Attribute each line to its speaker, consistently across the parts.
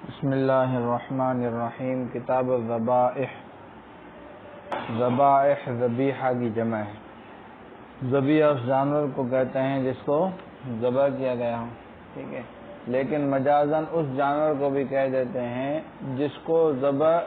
Speaker 1: بسم اللہ الرحمن الرحیم۔ کتاب الذبائح۔ ذبائح ذبیحہ کی جمع ہے۔ ذبیحہ اس جانور کو کہتے ہیں جس کو ذبح کیا گیا ہو، ٹھیک ہے، لیکن مجازاً اس جانور کو بھی کہہ دیتے ہیں جس کو ذبح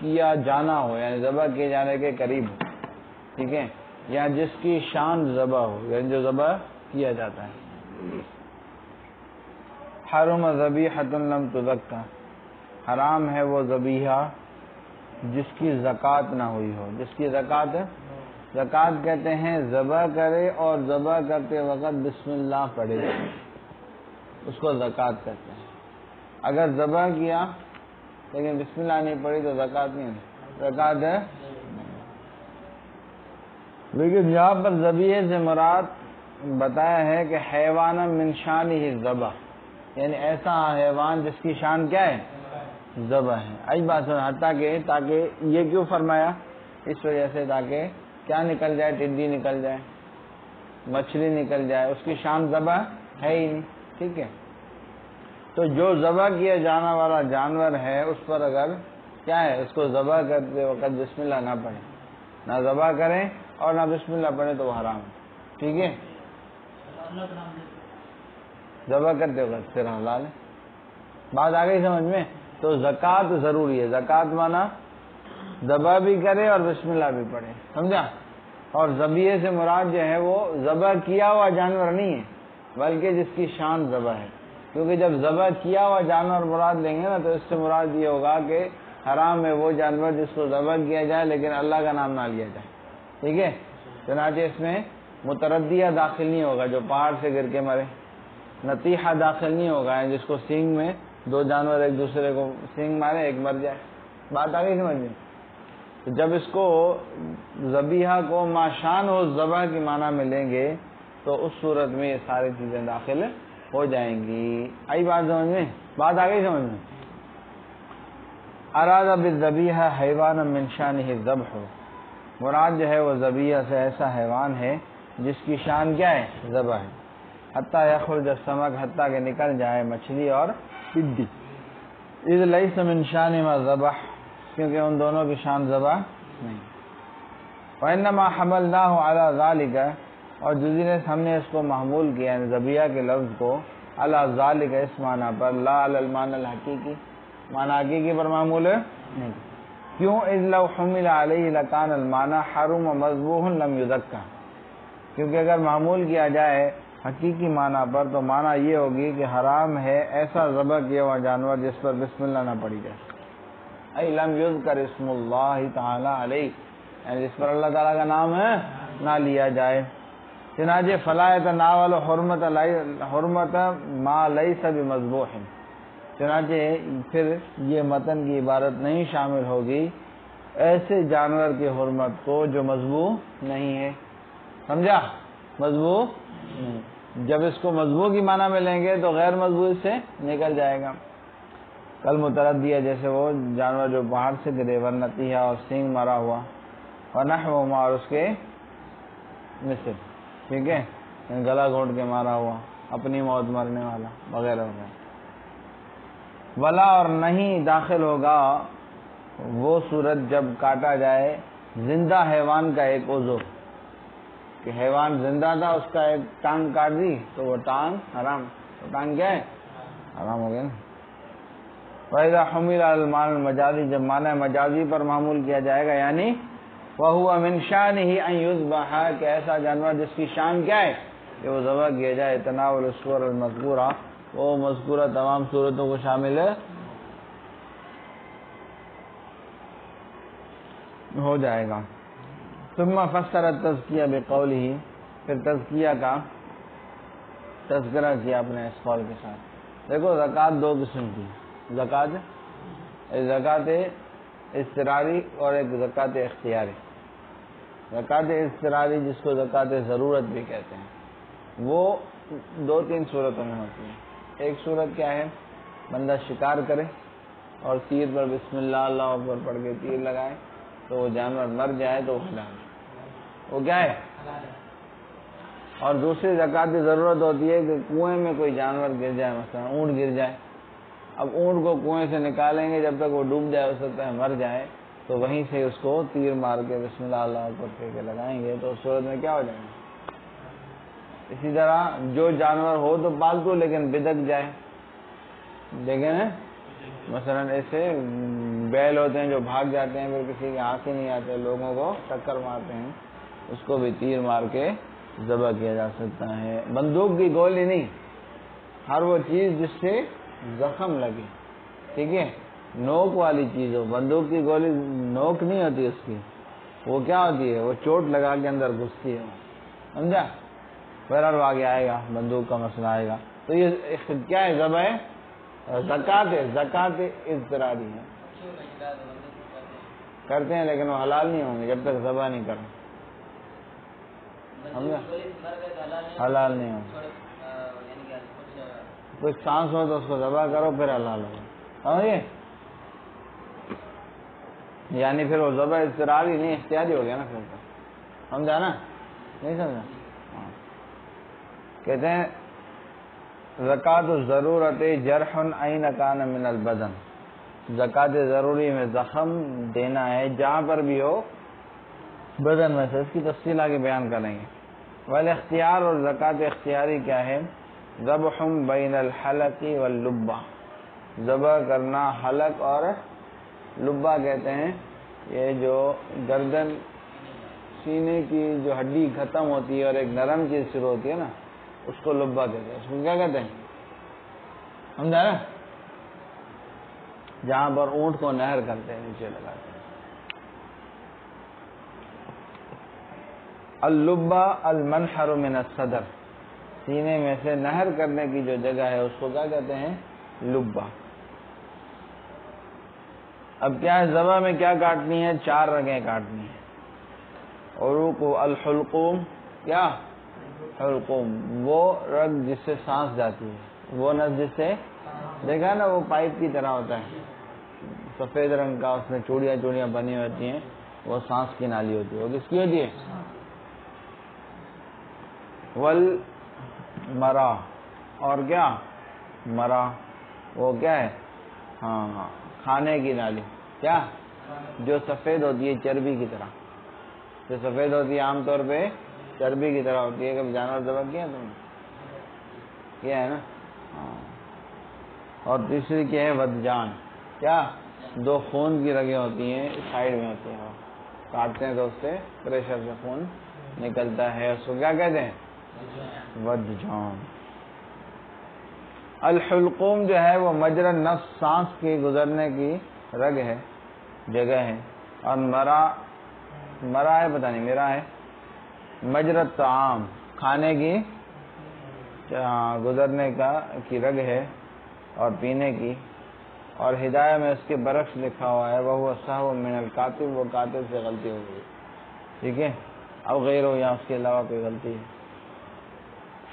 Speaker 1: کیا جانا ہو، یعنی ذبح کیے جانے کے قریب ہو، ٹھیک ہے، یا جس کی شان ذبح ہو، یعنی جو ذبح کیا جاتا ہے۔ حرم ذبیحۃ لم تزکیٰ، حرام ہے وہ ذبیحہ جس کی زکوٰۃ نہ ہوئی ہو۔ جس کی زکوٰۃ کہتے ہیں ذبح کرے اور ذبح کرتے وقت بسم اللہ پڑھے، اس کو زکوٰۃ کہتے ہیں۔ اگر ذبح کیا لیکن بسم اللہ نہیں پڑھی تو زکوٰۃ نہیں ہے، زکوٰۃ ہے۔ لیکن یہاں پر ذبیحہ سے مراد بتایا ہے کہ حیوان من شانہ الذبح، یعنی ایسا حیوان جس کی شان کیا ہے، ذبح ہے۔ آئی بات سن، حتیٰ کہ تاکہ یہ کیوں فرمایا، اس وجہ سے تاکہ کیا نکل جائے، ٹڈی نکل جائے، مچھلی نکل جائے، اس کی شان ذبح ہے ہی نہیں، ٹھیک ہے۔ تو جو ذبح کیا جانے والا جانور ہے اس پر اگر کیا ہے، اس کو ذبح کرتے وقت بسم اللہ نہ پڑھیں، نہ ذبح کریں اور نہ بسم اللہ پڑھیں تو وہ حرام ہے، ٹھیک ہے۔ ذبح کرتے وقت پھر حلال ہے۔ بات آ گئی سمجھ میں؟ تو زکوٰۃ ضروری ہے۔ زکوٰۃ مانا ذبح بھی کرے اور بسم اللہ بھی پڑھے، سمجھا؟ اور ذبیحے سے مراد جو ہے وہ ذبح کیا ہوا جانور نہیں ہے بلکہ جس کی شان ذبح ہے، کیونکہ جب ذبح کیا ہوا جانور مراد لیں گے نا تو اس سے مراد یہ ہوگا کہ حرام ہے وہ جانور جس کو ذبح کیا جائے لیکن اللہ کا نام نہ لیا جائے، ٹھیک ہے۔ چنانچہ اس میں متردیہ داخل نہیں ہوگا جو پہاڑ سے گر کے مرے، نتیحہ داخل نہیں ہوگا جس کو سینگ میں دو جانور ایک دوسرے کو سینگ مارے ایک مر جائے۔ بات آ گئی سمجھ میں؟ تو جب اس کو ذبیحہ کو ماشان و ذبح کی معنی میں لیں گے تو اس صورت میں یہ ساری چیزیں داخل ہو جائیں گی۔ آئی بات سمجھ میں؟ بات آ گئی سمجھ میں؟ اراد بالذبیحہ حیوان من شانہ الذبح، مراد جو ہے وہ ذبیحہ سے ایسا حیوان ہے جس کی شان کیا ہے، ذبح ہے۔ حتیٰ یخرج السمک، حتیٰ کہ نکل جائے مچھلی اور ٹڈی۔ اذ لیس من شان ما ذبح، کیونکہ ان دونوں کی شان ذبح نہیں۔ وانما حملناہ علی ذلک، اور جزیرت ہم نے اس کو محمول کیا، یعنی ذبیحہ کے لفظ کو علی ذلک اس معنی پر، لا علی المعنی الحقیقی، معنی حقیقی پر معمول نہیں۔ کیوں؟ اذ لو حمل علیہ لکان المعنی حرم مذبوح لم یزکیٰ، کیونکہ اگر معمول کیا جائے حقیقی معنی پر تو معنی یہ ہوگی کہ حرام ہے ایسا ذبح کیا ہوا جانور جس پر بسم اللہ نہ پڑھی جائے، ای لم یذکر اسم اللہ تعالی علیہ، یعنی جس پر اللہ تعالیٰ کا نام ہے نہ لیا جائے۔ چنانچہ فلا یتناول حرمت ما لیس بمذبوح، چنانچہ پھر یہ متن کی عبارت نہیں شامل ہوگی ایسے جانور کی حرمت کو جو مذبوح نہیں ہے، سمجھا؟ مذبوح نہیں، جب اس کو مذبوح کی معنی میں لیں گے تو غیر مذبوح سے نکل جائے گا۔ کل متردیہ، جیسے وہ جانور جو باہر سے گرے، ورنتیہ اور سینگ مرا ہوا، ونحوہما اور اس کے مثل، ٹھیک ہے، گلا گھونٹ کے مارا ہوا، اپنی موت مرنے والا وغیرہ وغیرہ۔ ولا، اور نہیں داخل ہوگا وہ صورت جب کاٹا جائے زندہ حیوان کا ایک عضو، کہ حیوان زندہ تھا اس کا ایک ٹانگ کاٹ دی تو وہ ٹانگ حرام، تو ٹانگ کیا ہے، حرام ہو گیا نا۔ وَإِذَا حُمِلَ عَلَى الْمَعْنَى الْمَجَازِي، جب معنی مجازی پر معمول کیا جائے گا، یعنی وَهُوَ مِنْ شَانِهِ أَنْ يُذْبَحَ، کہ ایسا جانور جس کی شان کیا ہے کہ وہ ذبح کیا جائے، تناول الصور المذکورہ، وہ مذکورہ تمام صورتوں کو شامل ہو جائے گا۔ ثم فسر التزکیہ بقولہ، پھر تزکیہ کا تذکرہ کیا اپنے اس قول کے ساتھ۔ دیکھو زکوٰۃ دو قسم کی، زکوٰۃ اضطراری اور ایک زکوٰۃ اختیاری۔ زکوٰۃ اضطراری جس کو زکوٰۃ ضرورت بھی کہتے ہیں، وہ دو تین صورتوں میں ہوتی ہے۔ ایک صورت کیا ہے، بندہ شکار کرے اور تیر پر بسم اللہ اللہ اکبر پڑھ کے تیر لگائے تو وہ جانور مر جائے تو وہ حلال ہے، وہ کیا ہے۔ اور دوسری زکوٰۃ ضرورت ہوتی ہے کہ کنویں میں کوئی جانور گر جائے، مثلا اونٹ گر جائے، اب اونٹ کو کنویں سے نکالیں گے، جب تک وہ ڈوب جائے، ہو سکتا ہے مر جائے، تو وہیں سے اس کو تیر مار کے بسم اللہ اللہ اکبر کہہ کے لگائیں گے تو اس صورت میں کیا ہو جائے گا۔ اسی طرح جو جانور ہو تو پالتو لیکن بدک جائے، دیکھیں نا مثلا ایسے بیل ہوتے ہیں جو بھاگ جاتے ہیں، پھر کسی کے ہاتھ ہی نہیں آتے، لوگوں کو ٹکر مارتے ہیں، اس کو بھی تیر مار کے ذبح کیا جا سکتا ہے۔ بندوق کی گولی نہیں، ہر وہ چیز جس سے زخم لگے، ٹھیک ہے، نوک والی چیز ہو۔ بندوق کی گولی نوک نہیں ہوتی اس کی، وہ کیا ہوتی ہے، وہ چوٹ لگا کے اندر گھستی ہے، سمجھا؟ بہرحال آگے آئے گا، بندوق کا مسئلہ آئے گا۔ تو یہ کیا ہے، ذبح ہے، زکوٰۃ ہے، زکوٰۃ اضطراری ہے، کرتے ہیں لیکن وہ حلال نہیں ہوں گے جب تک ذبح نہیں کریں، سمجھا؟ حلال نہیں ہوں، کچھ سانس ہو تو اس کو ذبح کرو پھر حلال ہوگا، سمجھے؟ یعنی پھر وہ ذبح اضطراری نہیں، اختیاری ہو گیا نا، پھر سمجھا نا؟ نہیں سمجھا؟ کہتے ہیں زکوٰۃ الضرورت جرح این کان من البدن، زکوٰۃ ضروری میں زخم دینا ہے جہاں پر بھی ہو بدن میں سے، اس کی تفصیل آگے بیان کریں گے۔ والاختیار، اور زکوٰۃ اختیاری کیا ہے، ذبح بین الحلق واللبہ، ذبح کرنا حلق اور لبہ کہتے ہیں، یہ جو گردن سینے کی جو ہڈی ختم ہوتی ہے اور ایک نرم چیز شروع ہوتی ہے نا، اس کو لبہ کہتے ہیں۔ اس کو کیا کہتے ہیں، سمجھا نا؟ جہاں پر اونٹ کو نہر کرتے ہیں، نیچے لگاتے ہیں۔ اللبہ المنحر من الصدر، سینے میں سے نہر کرنے کی جو جگہ ہے اس کو کیا کہتے ہیں، لبہ۔ اب کیا ہے، ذبح میں کیا کاٹنی ہے، 4 رگیں کاٹنی ہیں۔ عروق الحلقوم، کیا حلقوم، وہ رگ جس سے سانس جاتی ہے، وہ نس جس سے، دیکھا نا وہ پائپ کی طرح ہوتا ہے، سفید رنگ کا، اس میں چوڑیاں چوڑیاں بنی ہوتی ہیں، وہ سانس کی نالی ہوتی ہے۔ وہ کس کی ہوتی ہے، والمرا، اور کیا مرا، وہ کیا ہے، ہاں کھانے کی نالی، کیا جو سفید ہوتی ہے چربی کی طرح، جو سفید ہوتی ہے عام طور پہ چربی کی طرح ہوتی ہے۔ کبھی جانور ذبح کیا تم نے، کیا ہے نا، ہاں۔ اور تیسری کیا ہے، ودجان، کیا 2 خون کی رگیں ہوتی ہیں، سائڈ میں ہوتی ہیں، کاٹتے ہیں تو اس سے پریشر سے خون نکلتا ہے، اس کو کیا کہتے ہیں، ودجان۔ الحلقوم جو ہے وہ مجرى النفس، سانس کے گزرنے کی رگ ہے، جگہ ہے۔ اور مرا ہے، پتہ نہیں میرا ہے، مجرى الطعام، کھانے کی گزرنے کی رگ ہے اور پینے کی۔ اور ہدایہ میں اس کے برعکس لکھا ہوا ہے، وہ سہو من الکاتب، وہ کاتب سے غلطی ہو گئی، ٹھیک ہے، اب غیر ہو یا اس کے علاوہ کوئی غلطی ہے۔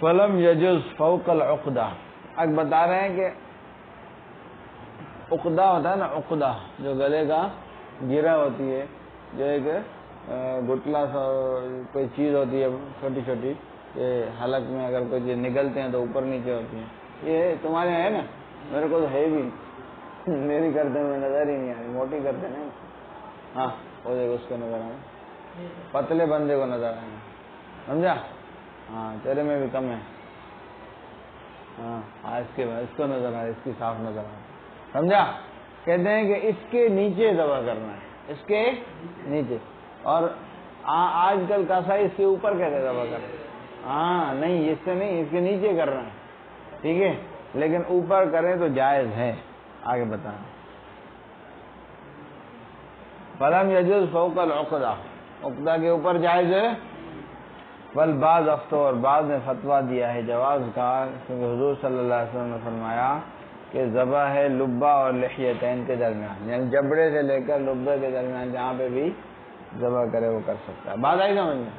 Speaker 1: فلم یجوز فوق العقدہ، اب بتا رہے ہیں کہ عقدہ ہوتا ہے نا، عقدہ جو گلے کا گرہ ہوتی ہے، جو ایک گٹلا سا کوئی چیز ہوتی ہے چھوٹی چھوٹی، یہ حلق میں اگر کوئی چیز نکلتے ہیں تو اوپر نیچے ہوتی ہیں، یہ تمہارے ہے نا، میرے کو تو ہے بھی، میری کرتے میں نظر ہی نہیں آ رہی، موٹی کرتے نہیں، ہاں وہ دیکھ اس کو نظر آئے، پتلے بندے کو نظر آئے، سمجھا، ہاں تیرے میں بھی کم ہے، ہاں اس کو نظر آئے، اس کی صاف نظر آئے، سمجھا؟ کہتے ہیں کہ اس کے نیچے ذبح کرنا ہے، اس کے نیچے، اور آج کل کسائی اس کے اوپر کہتے ذبح کرنا، ہاں نہیں اس سے نہیں، اس کے نیچے کرنا ہے، ٹھیک ہے، لیکن اوپر کریں تو جائز ہے، آگے بتائیں۔ فلم یجوز فوق العقدہ، عقدہ کے اوپر جائز ہے، بل بعض افتوں، اور بعض نے فتویٰ دیا ہے جواز کا، کیونکہ حضور صلی اللہ علیہ وسلم نے فرمایا کہ ذبح ہے لبہ اور لحیتین کے درمیان، یعنی جبڑے سے لے کر لبے کے درمیان جہاں پہ بھی ذبح کرے وہ کر سکتا ہے۔ بات آئی سمجھ میں؟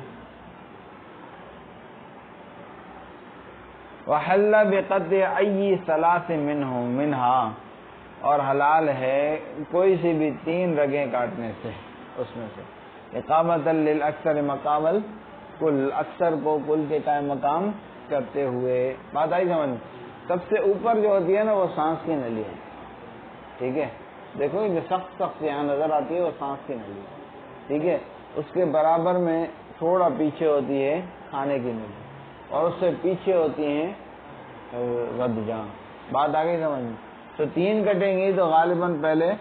Speaker 1: وحل بقطع ای ثلاث منہا، اور حلال ہے کوئی سی بھی 3 رگیں کاٹنے سے اس میں سے، اقامۃ للاکثر مقام الکل، اکثر کو کل کے قائم مقام کرتے ہوئے۔ بات آئی سمجھ میں؟ سب سے اوپر جو ہوتی ہے نا وہ سانس کی نلی ہے، ٹھیک ہے، دیکھو جو سخت سخت یہاں نظر آتی ہے وہ سانس کی نلی، ٹھیک ہے، اس کے برابر میں تھوڑا پیچھے ہوتی ہے کھانے کی نلی، اور اس سے پیچھے ہوتی ہیں ودجان۔ بات آ گئی سمجھ میں؟ تو 3 کٹیں گی تو غالباً پہلے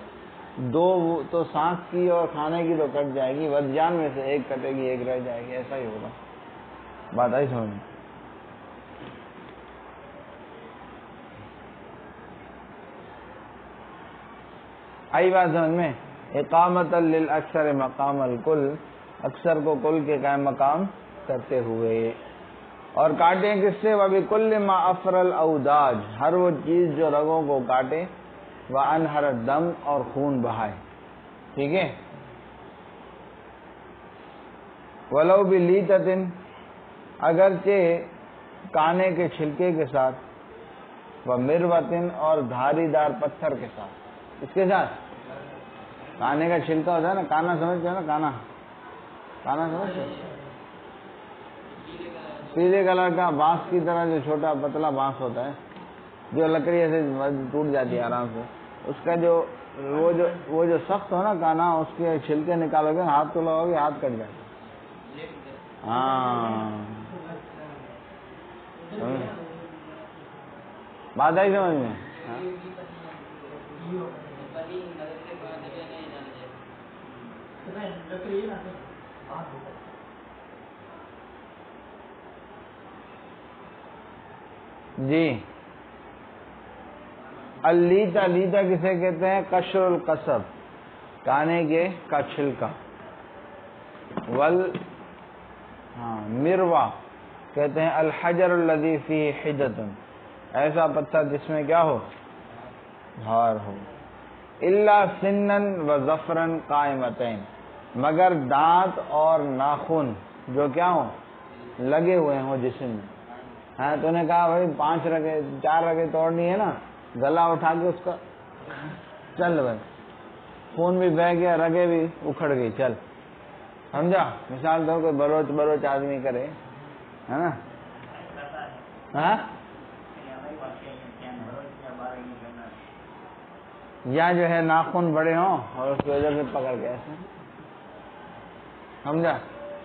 Speaker 1: 2 تو سانس کی اور کھانے کی تو کٹ جائے گی، ودجان میں سے 1 کٹے گی 1 رہ جائے گی، ایسا ہی ہوگا۔ بات آئی سمجھ میں؟ آئی بات سمجھ میں؟ اقامت للاکثر مقام الکل، اکثر کو کل کے قائم مقام کرتے ہوئے، اور کاٹیں کس سے؟ وَبِكُلِّ مَا أَفْرَ الْأَوْدَاجِ، ہر وہ چیز جو رگوں کو کاٹے، وَأَنْهَرَ الدَّمَ، اور خون بہائے، ٹھیک ہے۔ وَلَوْ بِلِيتَةٍ، اگرچہ کانے کے چھلکے کے ساتھ، وَمِرْوَةٍ، اور دھاری دار پتھر کے ساتھ، اس کے ساتھ کانے کا چھلکا ہوتا ہے نا، کانا سمجھتے ہو نا، کانا سمجھتے ہو؟ پیلے کلر کا بانس کی طرح جو چھوٹا پتلا بانس ہوتا ہے، جو لکڑی ایسے ٹوٹ جاتی ہے آرام سے، اس کا جو وہ جو سخت ہو نا کانا، اس کے چھلکے نکالو گے، ہاتھ تو لگاؤ گے، ہاتھ کٹ جائے گا۔ ہاں، بات آئی سمجھ میں؟ جی، اللیتا، لیتا کسے کہتے ہیں؟ قشر القصب، کانے کے کا چھلکا، مروا کہتے ہیں الحجر الذی فیہ حدۃ، ایسا پتھر جس میں کیا ہو؟ دھار ہو۔ الا سنا وظفرا قائمتین، مگر دانت اور ناخن جو کیا ہوں؟ لگے ہوئے ہوں جسم میں۔ ہاں، تو نے کہا بھائی 4 رگیں توڑنی ہے نا، گلا اٹھا کے اس کا چل بھائی، خون بھی بہہ گیا، رگیں بھی اکھڑ گئی، چل، سمجھا؟ مثال دو، کوئی بلوچ آدمی کرے، ہے نا، ہاں، یا جو ہے ناخن بڑے ہوں اور اس کی وجہ سے پکڑ کے ایسے، سمجھا؟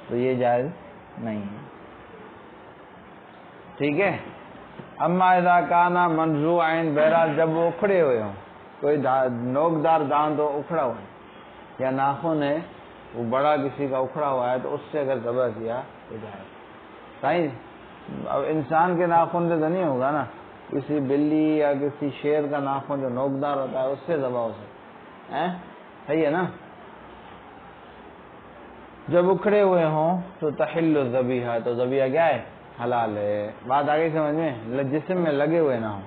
Speaker 1: تو یہ جائز نہیں ہے، ٹھیک ہے۔ اما اذا کانا منزوعین، بہرحال جب وہ اکھڑے ہوئے ہوں، کوئی نوکدار دانت ہو اکھڑا ہوا ہے، یا ناخن ہے وہ بڑا کسی کا اکھڑا ہوا ہے، تو اس سے اگر ذبح کیا تو جائز۔ صحیح، اب انسان کے ناخن سے تو نہیں ہوگا نا، کسی بلی یا کسی شیر کا ناخن جو نوکدار ہوتا ہے اس سے ذبح ہو سکتا ہے، صحیح ہے نا۔ جب اکھڑے ہوئے ہوں تو تحل الذبیحہ، تو ذبیحہ کیا ہے؟ حلال ہے۔ بات آگئی سمجھ میں؟ جسم میں لگے ہوئے نہ ہوں،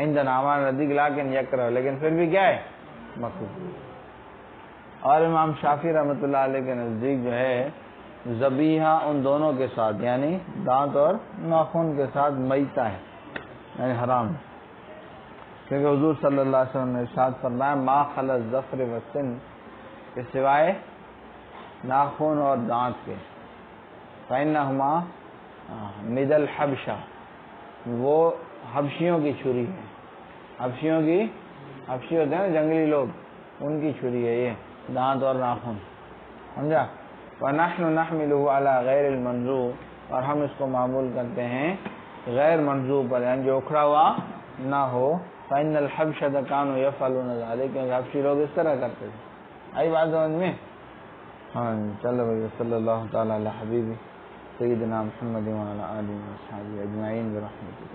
Speaker 1: عندنا ہمارے نزدیک لیکن یکرہ، لیکن پھر بھی کیا ہے؟ مکروہ۔ اور امام شافعی رحمۃ اللہ علیہ کے نزدیک جو ہے ذبیحہ ان دونوں کے ساتھ، یعنی دانت اور ناخن کے ساتھ میتہ ہے، یعنی حرام، کیونکہ حضور صلی اللہ علیہ وسلم نے ارشاد فرمایا ما خلا الظفر والسن، کے سوائے ناخن اور دانت کے، فإنہما مد الحبشہ، وہ حبشیوں کی چھری ہے، حبشی ہوتے ہیں نا جنگلی لوگ، ان کی چھری ہے یہ دانت اور ناخن، سمجھا؟ وَنَحْنُ نَحْمِلُهُ عَلَى غَيْرِ الْمَنْزُوعِ، اور ہم اس کو معمول کرتے ہیں غیر منزوع پر، یعنی جو اکھڑا ہوا نہ ہو، فإن الحبشة كانوا يفعلون ذلك، کیونکہ حبشی لوگ اس طرح کرتے تھے۔ آئی بات سمجھ میں؟ ہاں چلو بھائی، صلی اللہ تعالی علی حبیبی سیدنا محمد وعلی آلہ وصحبہ اجمعین برحمتک۔